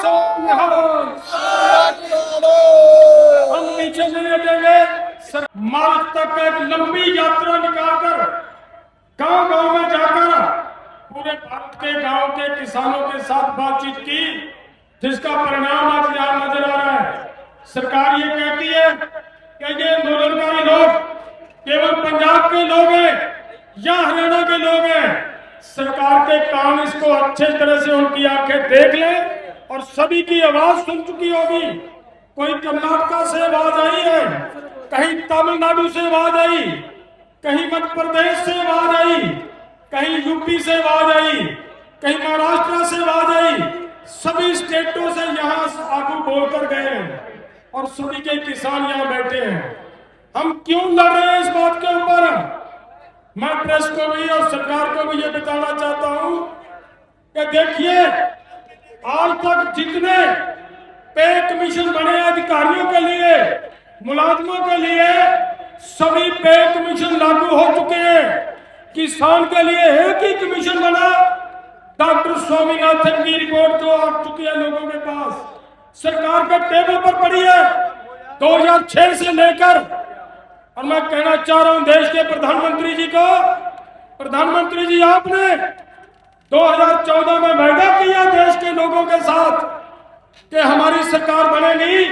हम नीचे नहीं हटेंगे। मार्च तक एक लंबी यात्रा निकालकर गांव-गांव में जाकर पूरे भारत के गांव के किसानों के साथ बातचीत की, जिसका परिणाम आज यहाँ नजर आ रहा है। सरकार ये कहती है कि ये आंदोलनकारी लोग केवल पंजाब के लोग हैं या हरियाणा के लोग हैं। सरकार के कान इसको अच्छे तरह से उनकी आंखें देख लें और सभी की आवाज सुन चुकी होगी। कोई कर्नाटका से आवाज आई है, कहीं तमिलनाडु से आवाज आई, कहीं मध्य प्रदेश से आवाज आई, कहीं यूपी से आवाज आई, कहीं महाराष्ट्र से आवाज आई। सभी स्टेटों से यहाँ आगू बोलकर गए हैं और सभी के किसान यहाँ बैठे हैं। हम क्यों लड़ रहे हैं इस बात के ऊपर? मैं प्रेस को भी और सरकार को भी ये बताना चाहता हूं कि देखिए, आज तक जितने पे कमीशन बने अधिकारियों के लिए, मुलाजमों के लिए, सभी पे कमीशन लागू हो चुके हैं। किसान के लिए एक ही कमीशन बना। डॉक्टर स्वामीनाथन की रिपोर्ट जो आ चुकी है लोगों के पास, सरकार के टेबल पर पड़ी है 2006 से लेकर। और मैं कहना चाह रहा हूं देश के प्रधानमंत्री जी को, प्रधानमंत्री जी आपने 2014 में वायदा किया देश के लोगों के साथ कि हमारी सरकार बनेगी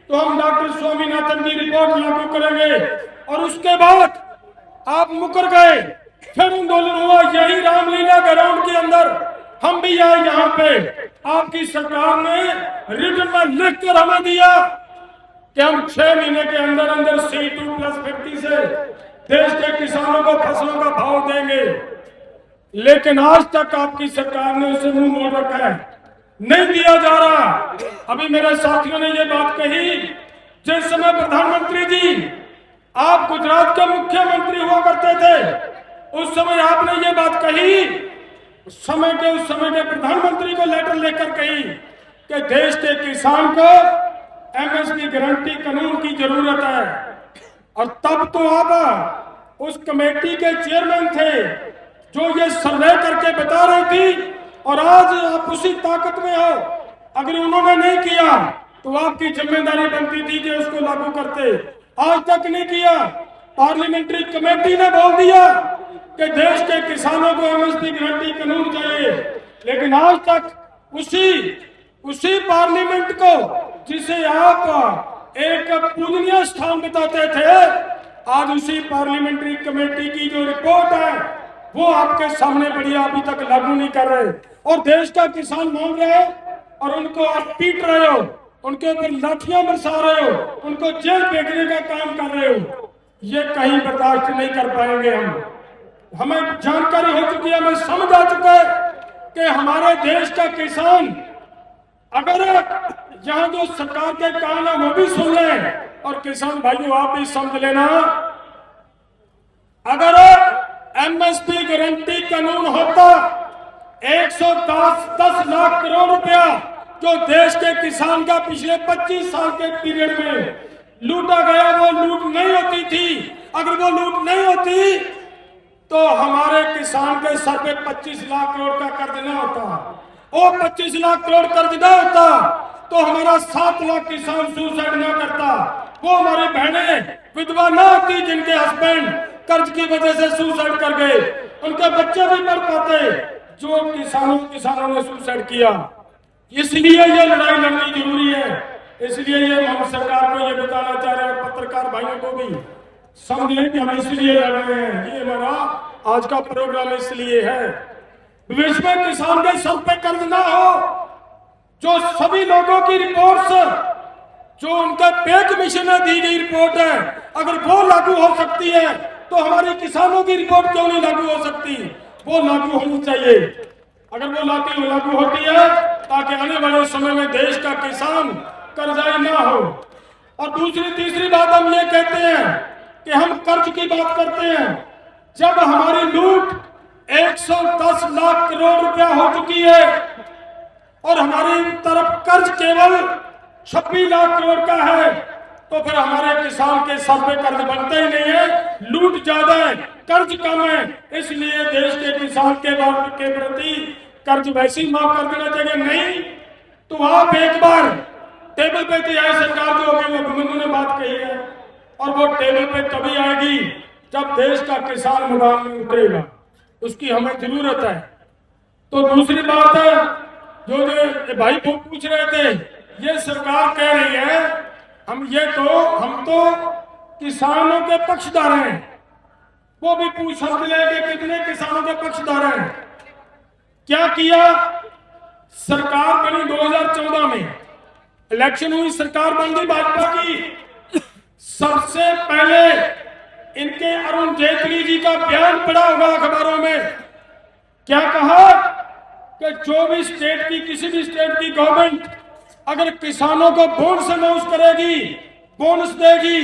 तो हम डॉक्टर स्वामीनाथन की रिपोर्ट लागू करेंगे, और उसके बाद आप मुकर गए। फिर आंदोलन हुआ यही रामलीला ग्राउंड के अंदर, हम भी आए यहाँ पे। आपकी सरकार ने रिटर्न में लिखकर हमें दिया कि हम 6 महीने के अंदर अंदर C2+50 से देश के किसानों को फसलों का भाव देंगे। लेकिन आज तक आपकी सरकार ने उसे मुंह मोड़ रखा है, नहीं दिया जा रहा। अभी मेरे साथियों ने ये बात कही, जिस समय प्रधानमंत्री जी आप गुजरात के मुख्यमंत्री हुआ करते थे, उस समय आपने ये बात कही, उस समय के प्रधानमंत्री को लेटर लेकर कही कि देश के किसान को MSP गारंटी कानून की जरूरत है। और तब तो आप उस कमेटी के चेयरमैन थे जो ये सर्वे करके बता रही थी, और आज आप उसी ताकत में हो। अगर उन्होंने नहीं किया तो आपकी जिम्मेदारी बनती थी कि उसको लागू करते। आज तक नहीं किया। पार्लियामेंट्री कमेटी ने बोल दिया कि देश के किसानों को MSP गारंटी कानून चाहिए, लेकिन आज तक उसी पार्लियामेंट को, जिसे आप एक पूजनीय स्थान बताते थे, आज उसी पार्लियामेंट्री कमेटी की जो रिपोर्ट है वो आपके सामने पड़ी, अभी तक लागू नहीं कर रहे। और देश का किसान मांग रहे हो और उनको आप पीट रहे हो, उनके ऊपर लाठियां बरसा रहे हो, उनको जेल फेंकने का काम कर रहे हो। ये कहीं बर्दाश्त नहीं कर पाएंगे हम। हमें जानकारी हो चुकी है, हमें समझ आ चुका है कि हमारे देश का किसान, अगर यहाँ जो सरकार के काम है वो भी सुन लें, और किसान भाइयों आप भी समझ लेना, अगर MSP गारंटी कानून होता, 110 लाख करोड़ रुपया जो देश के किसान का पिछले 25 साल के पीरियड में लूटा गया, वो लूट नहीं होती थी। अगर वो लूट नहीं होती तो हमारे किसान के सर पे 25 लाख करोड़ का कर्ज न होता। और 25 लाख करोड़ कर्ज न होता तो हमारा 7 लाख किसान सुसाइड न करता। वो हमारी बहनें विधवा न होती जिनके हस्बैंड कर्ज की वजह से सुसाइड कर गए, उनके बच्चे भी पढ़ पाते जो किसानों ने सुसाइड किया। इसलिए ये लड़ाई लड़नी जरूरी है। इसलिए ये हम सरकार को ये बताना चाह रहे हैं, पत्रकार भाइयों को भी समझ लें कि हम इसलिए लड़ रहे हैं। ये हमारा आज का प्रोग्राम इसलिए है। विश्व में किसान के सर पे कर्ज ना हो। जो सभी लोगों की रिपोर्ट्स, जो उनका पे कमीशन में दी गई रिपोर्ट है, अगर वो लागू हो सकती है तो हमारे किसानों की रिपोर्ट क्यों नहीं लागू हो सकती? वो लागू होनी चाहिए। अगर वो लागू होती है ताकि आने वाले समय में देश का किसान कर्जाई ना हो। और दूसरी तीसरी बात हम ये कहते हैं कि हम कर्ज की बात करते हैं, जब हमारी लूट 110 लाख करोड़ रुपया हो चुकी है और हमारी तरफ कर्ज केवल 26 लाख करोड़ का है, तो फिर हमारे किसान के सर पे कर्ज बनता ही नहीं है। लूट ज्यादा है, कर्ज कम है। इसलिए देश के किसान के प्रति कर्ज वैसे ही माफ कर देना चाहिए। नहीं, तो आप एक बार टेबल पे तैयार सरकार जो होगी वो अभिमन्यु ने बात कही है, और वो टेबल पे तभी आएगी जब देश का किसान मैदान में उतरेगा, उसकी हमें जरूरत है। तो दूसरी बात है, जो भाई पूछ रहे थे, ये सरकार कह रही है हम तो किसानों के पक्षधर हैं। वो भी पूछ सकते हैं कि कितने किसानों के पक्षधर हैं। क्या किया? सरकार बनी 2014 में, इलेक्शन हुई, सरकार बन गई भाजपा की। सबसे पहले इनके अरुण जेटली जी का बयान पड़ा होगा अखबारों में। क्या कहा कि जो भी स्टेट की, किसी भी स्टेट की गवर्नमेंट अगर किसानों को बोनस अनाउंस करेगी, बोनस देगी,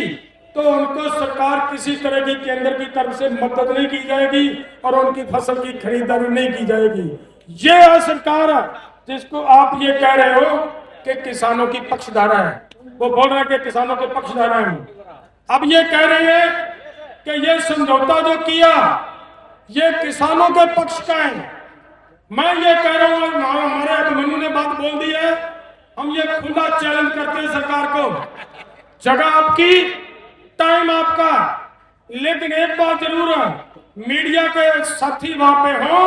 तो उनको सरकार किसी तरह की केंद्र की तरफ से मदद नहीं की जाएगी और उनकी फसल की खरीदारी नहीं की जाएगी। ये है सरकार जिसको आप ये कह रहे हो कि किसानों की पक्षधारा है। वो बोल रहे हैं कि किसानों के पक्षधारा है। अब ये कह रहे हैं कि ये समझौता जो किया ये किसानों के पक्ष का है। मैं ये कह रहा हूं, हमारे अभिमन्यु ने बात बोल दी है, हम ये खुला चैलेंज करते हैं सरकार को। जगह आपकी, टाइम आपका, लेकिन एक बात जरूर है, मीडिया के साथी वहां पे हो,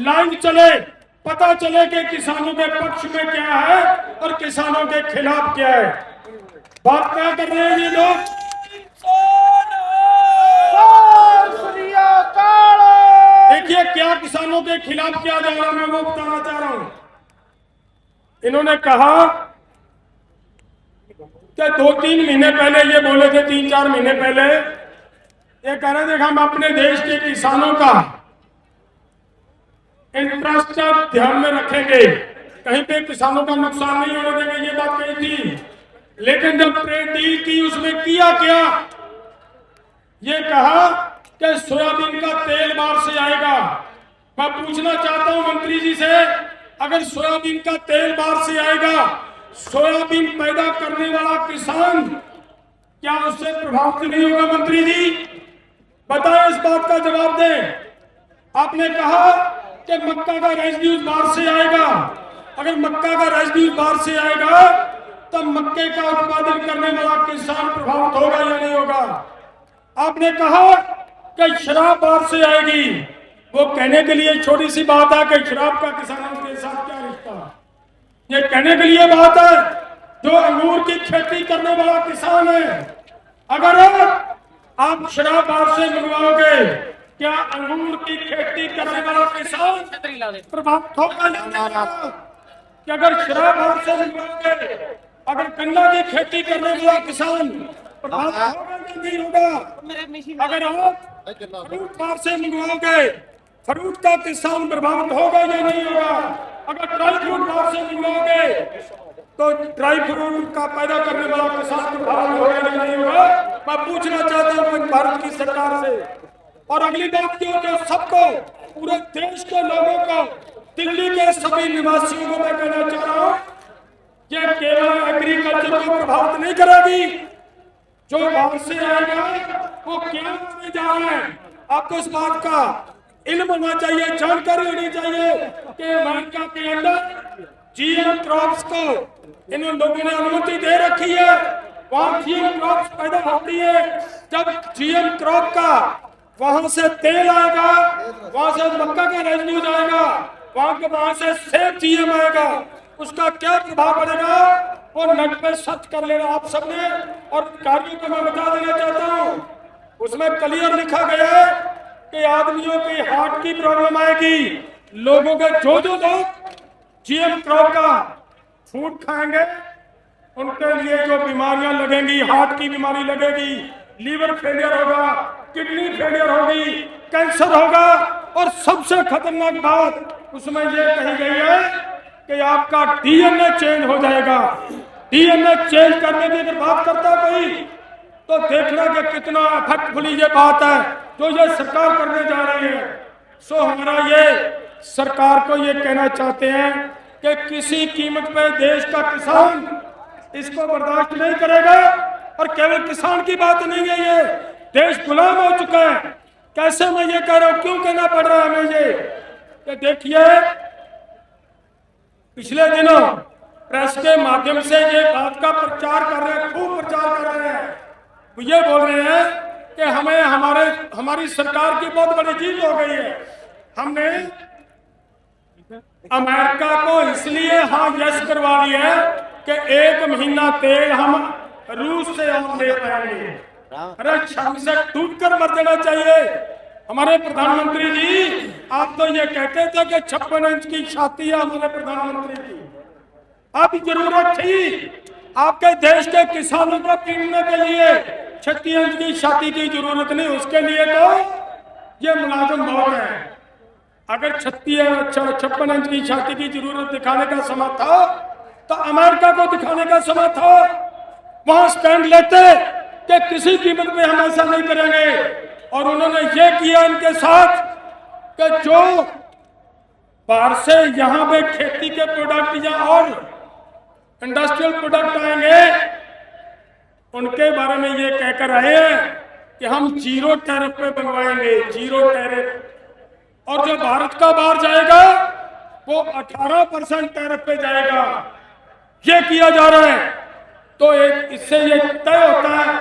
लाइव चले, पता चले कि किसानों के पक्ष में क्या है और किसानों के खिलाफ क्या है। बात क्या कर रहे हैं ये लोग? देखिए क्या किसानों के खिलाफ किया जा रहा है, मैं वो बताना चाह रहा हूं। इन्होंने कहा कि 2-3 महीने पहले ये बोले थे, 3-4 महीने पहले ये कह रहे थे हम अपने देश के किसानों का इंटरेस्ट ध्यान में रखेंगे, कहीं पे किसानों का नुकसान नहीं होने देंगे, ये बात कही थी। लेकिन जब ट्रेड डील की उसमें किया क्या? ये कहा कि सोयाबीन का तेल बाहर से आएगा। मैं पूछना चाहता हूं मंत्री जी से, अगर सोयाबीन का तेल बाहर से आएगा, सोयाबीन पैदा करने वाला किसान क्या उससे प्रभावित नहीं होगा? मंत्री जी बताएं, इस बात का जवाब दें। आपने कहा कि मक्का का रेजिड्यूज बाहर से आएगा। अगर मक्का का रेजिड्यूज बाहर से आएगा तब मक्के का उत्पादन करने वाला किसान प्रभावित होगा या नहीं होगा? आपने कहा कि शराब बाहर से आएगी। वो कहने के लिए छोटी सी बात है कि शराब का किसानों के साथ क्या रिश्ता? ये कहने के लिए बात है, जो अंगूर की खेती करने वाला किसान है, अगर आप शराब बाहर से मंगवाओगे, क्या अंगूर की खेती करने वाला किसान प्रभावित होगा? कि अगर शराब बाहर से मंगवाओगे, अगर गन्ना की खेती करने वाला किसान प्रभावित होगा या नहीं होगा? अगर आप फ्रूट बाहर से मंगवाओगे, फ्रूट का किसान प्रभावित होगा या नहीं होगा? अगर ड्राई फ्रूट बाहर से मंगवाओगे तो ड्राई फ्रूट का पैदा करने वाला किसान प्रभावित होगा या नहीं होगा? मैं पूछना चाहता हूँ भारत की सरकार से। और अगली बात क्यों, जो सबको, पूरे देश के लोगों को, दिल्ली के सभी निवासियों को मैं कहना चाह रहा हूँ, ये केवल एग्रीकल्चर को प्रभावित नहीं करेगी। जो बाहर से आएगा वो क्या होने जा रहा है, आपको इस बात का इल्म होना चाहिए, जानकारी होनी चाहिए कि अमेरिका के अंदर जीएम क्रॉप्स को इन लोगों ने अनुमति दे रखी है। वहां जीएम क्रॉप्स पैदा होती है। जब जीएम क्रॉप का वहां से तेल आएगा, वहां से मक्का का रेजिड्यूज आएगा, वहां से सेब जीएम आएगा, उसका क्या प्रभाव पड़ेगा वो नट पे सच कर लेना आप सबने। और कार्यों को मैं बता देना चाहता हूँ, उसमें क्लियर लिखा गया है कि आदमियों की हार्ट की प्रॉब्लम आएगी। लोगों के जो लोग जीएम क्रॉप का फूड खाएंगे उनके लिए जो बीमारियां लगेंगी, हार्ट की बीमारी लगेगी, लीवर फेलियर होगा, किडनी फेलियर होगी, कैंसर होगा। और सबसे खतरनाक बात उसमें ये कही गई है कि आपका डीएनए चेंज हो जाएगा। डीएनए चेंज करने की अगर बात करता कोई तो देखना कि कितना इफेक्टफुली ये बात है जो ये सरकार करने जा रही है। सो हमारा ये सरकार को ये कहना चाहते हैं कि किसी कीमत पे देश का किसान इसको बर्दाश्त नहीं करेगा। और केवल किसान की बात नहीं है, ये देश गुलाम हो चुका है। कैसे मैं ये कह रहा हूं, क्यों कहना पड़ रहा है हमें ये? कि देखिए पिछले दिनों प्रेस के माध्यम से ये बात का प्रचार कर रहे हैं, खूब प्रचार कर रहे हैं। वो ये बोल रहे हैं कि हमें हमारी सरकार की बहुत बड़ी जीत हो गई है। हमने अमेरिका को इसलिए हाँ यस करवा दी है कि 1 महीना तेल हम रूस से और ले पाएंगे। अरे शर्म से टूट कर मर देना चाहिए। हमारे प्रधानमंत्री जी, आप तो ये कहते थे कि 56 इंच की छाती है हमारे प्रधानमंत्री की। अब जरूरत थी आपके देश के किसानों को पीटने के लिए, 36 इंच की छाती की जरूरत नहीं। उसके लिए तो ये मुलाजिम बहुत है। अगर 56 इंच की छाती की जरूरत दिखाने का समय था तो अमेरिका को दिखाने का समय था। वहां स्टैंड लेते कि किसी कीमत पे हम ऐसा नहीं करेंगे। और उन्होंने ये किया इनके साथ कि जो बाहर से यहाँ पे खेती के प्रोडक्ट या और इंडस्ट्रियल प्रोडक्ट आएंगे, उनके बारे में ये कहकर आए हैं कि हम 0 टैरिफ पे मंगवाएंगे, 0 टैरिफ। और जो भारत का बाहर जाएगा वो 18% टैरिफ पे जाएगा। ये किया जा रहा है। तो एक इससे ये तय होता है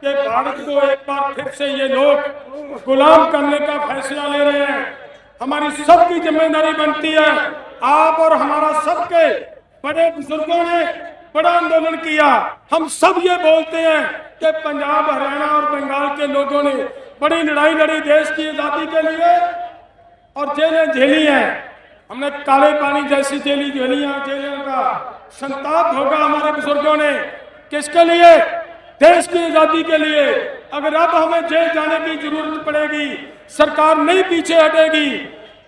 कि भारत को एक बार फिर से ये लोग गुलाम करने का फैसला ले रहे हैं। हमारी सबकी जिम्मेदारी बनती है। आप और हमारा सबके बड़े बुजुर्गों ने बड़ा आंदोलन किया। हम सब ये बोलते हैं कि पंजाब, हरियाणा और बंगाल के लोगों ने बड़ी लड़ाई लड़ी देश की आजादी के लिए और जेलें झेली हैं। हमने काले पानी जैसी जेलें का संताप होगा हमारे बुजुर्गों ने। किसके लिए? देश की आजादी के लिए। अगर अब हमें जेल जाने की जरूरत पड़ेगी, सरकार नहीं पीछे हटेगी,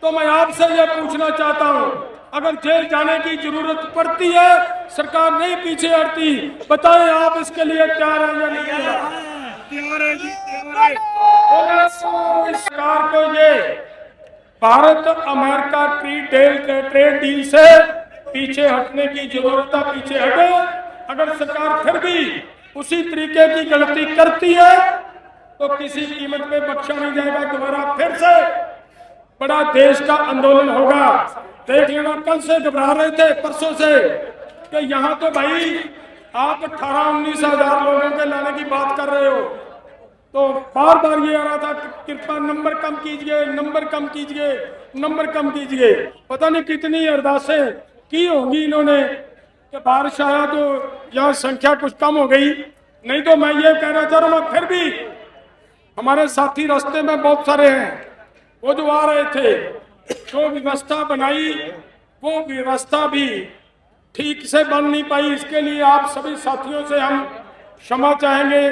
तो मैं आपसे यह पूछना चाहता हूं, अगर जेल जाने की जरूरत पड़ती है, सरकार नहीं पीछे हटती, बताएं आप इसके लिए तैयार हैं या नहीं? तैयार है जी, तैयार है। सरकार को ये भारत अमेरिका की ट्रेड डील से पीछे हटने की जरूरत है, पीछे हटे। अगर सरकार फिर भी उसी तरीके की गलती करती है तो किसी कीमत पे बख्शा नहीं जाएगा। दोबारा फिर से बड़ा देश का आंदोलन होगा। देख लेना, कल से घबरा रहे थे, परसों से, कि यहाँ तो भाई आप 18-19 हजार लोगों के लाने की बात कर रहे हो। तो बार बार ये आ रहा था कि कृपया नंबर कम कीजिए, नंबर कम कीजिए, नंबर कम कीजिए। पता नहीं कितनी अरदासें की होंगी इन्होंने कि बारिश आया तो यहाँ संख्या कुछ कम हो गई। नहीं तो मैं ये कहना चाह रहा हूँ, फिर भी हमारे साथी रास्ते में बहुत सारे हैं, वो जो आ रहे थे, जो व्यवस्था बनाई वो व्यवस्था भी ठीक से बन नहीं पाई। इसके लिए आप सभी साथियों से हम क्षमा चाहेंगे।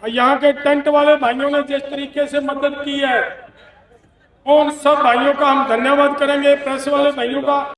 यहाँ के टेंट वाले भाइयों ने जिस तरीके से मदद की है, उन सब भाइयों का हम धन्यवाद करेंगे, प्रेस वाले भाइयों का।